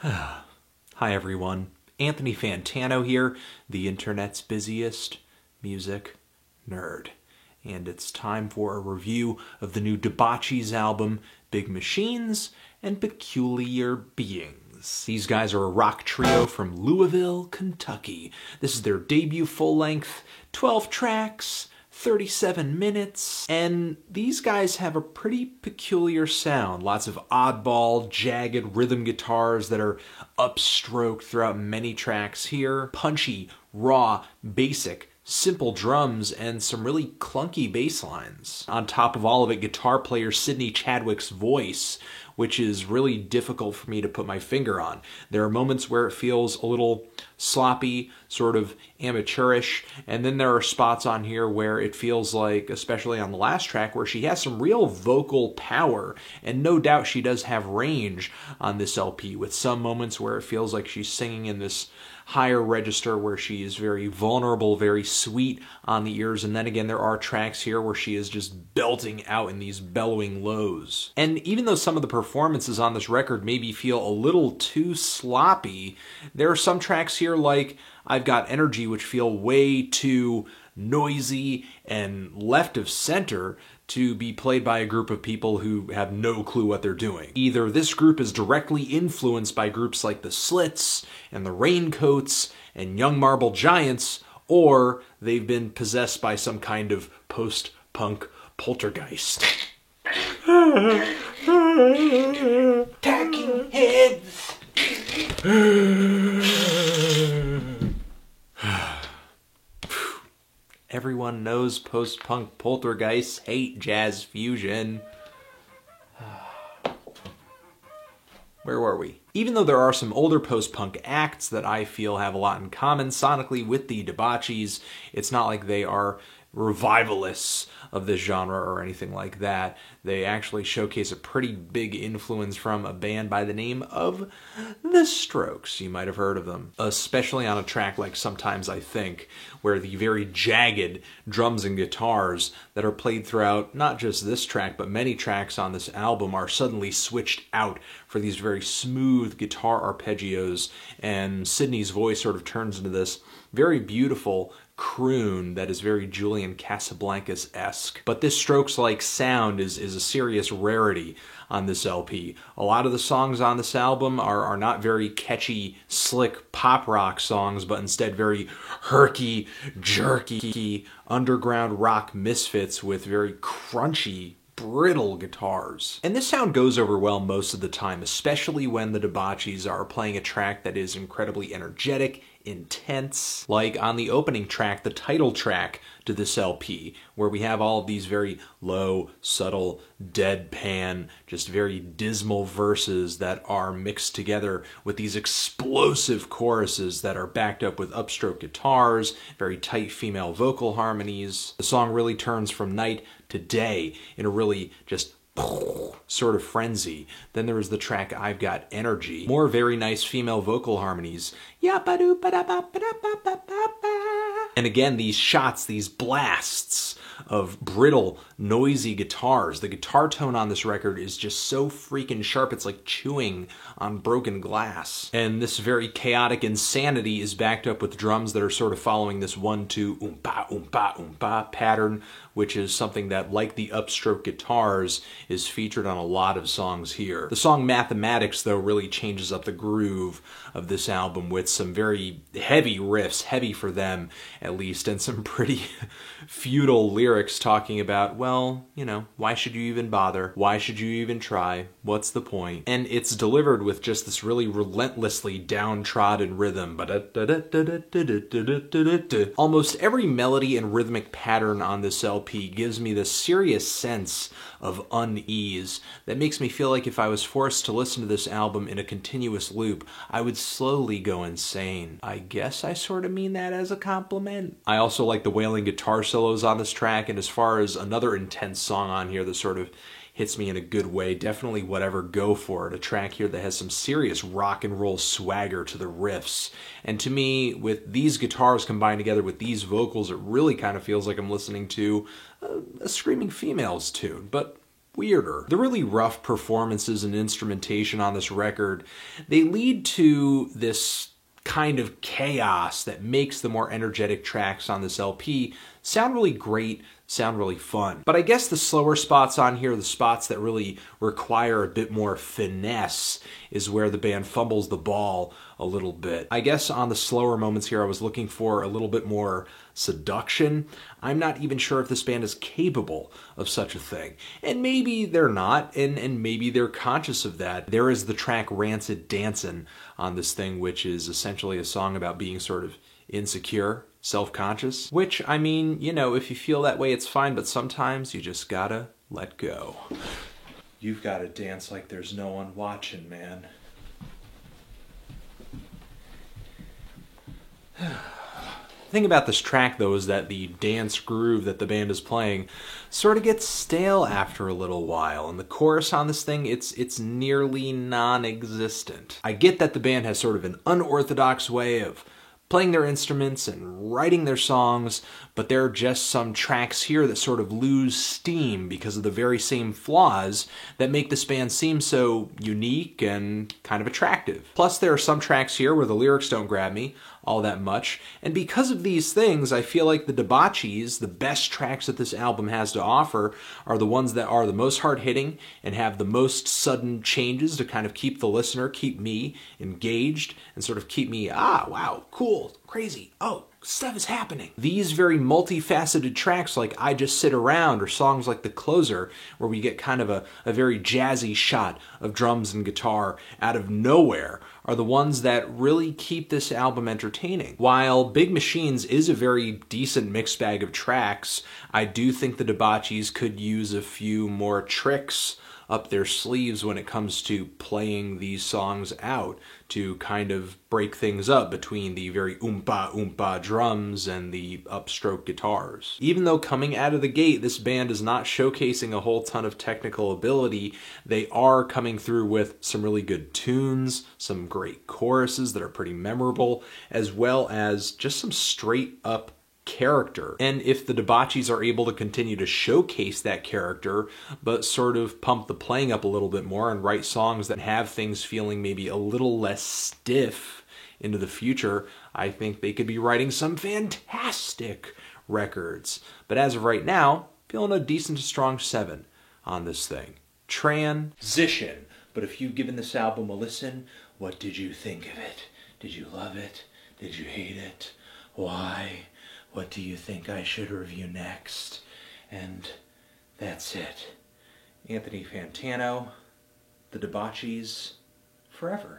Hi everyone, Anthony Fantano here, the internet's busiest music nerd. And it's time for a review of the new Debauchees album, Big Machines and Peculiar Beings. These guys are a rock trio from Louisville, Kentucky. This is their debut full-length, 12 tracks, 37 minutes, and these guys have a pretty peculiar sound. Lots of oddball, jagged rhythm guitars that are upstroked throughout many tracks here. Punchy, raw, basic, simple drums, and some really clunky bass lines. On top of all of it, guitar player Sidney Chadwick's voice, which is really difficult for me to put my finger on. There are moments where it feels a little sloppy, sort of amateurish, and then there are spots on here where it feels like, especially on the last track, where she has some real vocal power, and no doubt she does have range on this LP, with some moments where it feels like she's singing in this higher register where she is very vulnerable, very sweet on the ears, and then again there are tracks here where she is just belting out in these bellowing lows. And even though some of the performances on this record maybe feel a little too sloppy, there are some tracks here like I've Got Energy which feel way too noisy and left of center to be played by a group of people who have no clue what they're doing. Either this group is directly influenced by groups like the Slits and the Raincoats and Young Marble Giants, or they've been possessed by some kind of post-punk poltergeist. Talking heads! Everyone knows post-punk poltergeists hate jazz fusion. Where were we? Even though there are some older post-punk acts that I feel have a lot in common sonically with the Debauchees, it's not like they are revivalists of this genre or anything like that. They actually showcase a pretty big influence from a band by the name of The Strokes. You might have heard of them. Especially on a track like Sometimes I Think, where the very jagged drums and guitars that are played throughout not just this track, but many tracks on this album are suddenly switched out for these very smooth guitar arpeggios, and Sidney's voice sort of turns into this very beautiful croon that is very Julian Casablancas-esque. But this Strokes-like sound is a serious rarity on this LP. A lot of the songs on this album are not very catchy, slick pop rock songs, but instead very herky, jerky, underground rock misfits with very crunchy, brittle guitars. And this sound goes over well most of the time, especially when the Debauchees are playing a track that is incredibly energetic, intense, like on the opening track, the title track to this LP, where we have all of these very low, subtle, deadpan, just very dismal verses that are mixed together with these explosive choruses that are backed up with upstroke guitars, very tight female vocal harmonies. The song really turns from night to day in a really just sort of frenzy. Then there is the track I've Got Energy. More very nice female vocal harmonies. And again, these shots, these blasts of brittle, noisy guitars. The guitar tone on this record is just so freaking sharp, it's like chewing on broken glass. And this very chaotic insanity is backed up with drums that are sort of following this 1-2 oompa oompa oompa pattern, which is something that, like the upstroke guitars, is featured on a lot of songs here. The song Mathematics, though, really changes up the groove of this album with some very heavy riffs, heavy for them at least, and some pretty futile lyrics talking about, well, you know, why should you even bother? Why should you even try? What's the point? And it's delivered with just this really relentlessly downtrodden rhythm. Almost every melody and rhythmic pattern on this LP gives me this serious sense of unease that makes me feel like if I was forced to listen to this album in a continuous loop, I would slowly go insane. I guess I sort of mean that as a compliment. I also like the wailing guitar solos on this track, and as far as another intense song on here that sort of hits me in a good way, definitely Whatever, Go For It, a track here that has some serious rock and roll swagger to the riffs. And to me, with these guitars combined together with these vocals, it really kind of feels like I'm listening to a Screaming Females tune, but weirder. The really rough performances and instrumentation on this record, they lead to this kind of chaos that makes the more energetic tracks on this LP sound really great, sound really fun. But I guess the slower spots on here, the spots that really require a bit more finesse, is where the band fumbles the ball a little bit. I guess on the slower moments here, I was looking for a little bit more seduction. I'm not even sure if this band is capable of such a thing. And maybe they're not, and maybe they're conscious of that. There is the track Rancid Dancin' on this thing, which is essentially a song about being sort of insecure, self-conscious, which, I mean, you know, if you feel that way, it's fine, but sometimes you just gotta let go. You've gotta dance like there's no one watching, man. The thing about this track, though, is that the dance groove that the band is playing sort of gets stale after a little while, and the chorus on this thing, it's nearly non-existent. I get that the band has sort of an unorthodox way of playing their instruments and writing their songs, but there are just some tracks here that sort of lose steam because of the very same flaws that make this band seem so unique and kind of attractive. Plus, there are some tracks here where the lyrics don't grab me all that much, and because of these things, I feel like the Debauchees, the best tracks that this album has to offer, are the ones that are the most hard-hitting and have the most sudden changes to kind of keep the listener, keep me engaged, and sort of keep me, wow, cool, crazy, oh, stuff is happening. These very multifaceted tracks like I Just Sit Around, or songs like The Closer, where we get kind of a very jazzy shot of drums and guitar out of nowhere, are the ones that really keep this album entertaining. While Big Machines is a very decent mixed bag of tracks, I do think the Debauchees could use a few more tricks up their sleeves when it comes to playing these songs out to kind of break things up between the very oompa drums and the upstroke guitars. Even though coming out of the gate, this band is not showcasing a whole ton of technical ability, they are coming through with some really good tunes, some great choruses that are pretty memorable, as well as just some straight up character. And if the Debauchees are able to continue to showcase that character, but sort of pump the playing up a little bit more and write songs that have things feeling maybe a little less stiff into the future, I think they could be writing some fantastic records. But as of right now, feeling a decent to strong 7 on this thing. Transition. But if you've given this album a listen, what did you think of it? Did you love it? Did you hate it? Why? What do you think I should review next? And that's it. Anthony Fantano, The Debauchees, forever.